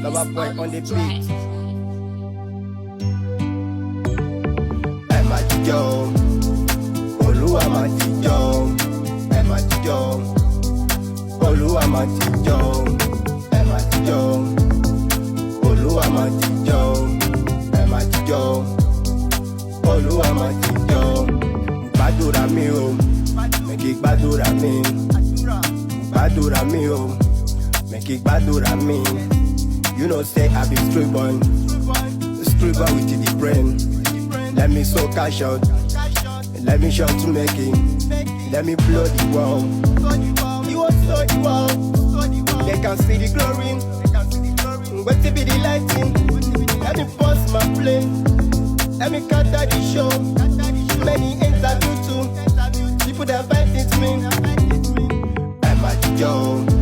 Lover boy on the beat. Ẹ má jíjọ́, Olúwa má jíjọ́. Ẹ má jíjọ́, Olúwa má jíjọ́. Ẹ má jíjọ́, Olúwa má jíjọ́. Ẹ má jíjọ́, Olúwa má jíjọ́. Gbàdúrà mi o, make gbàdúrà mi. Gbàdúrà mi o, make gbàdúrà mi. You know say I be street boy with the brain. Let me so cash out, let me shout to make it. Let me blow the world. You want so the world. They can see the glory. Wait to be the lighting. Let me pause my plane. Let me cut out the show. Many interviews too. People that fight it me. I'm at Joe.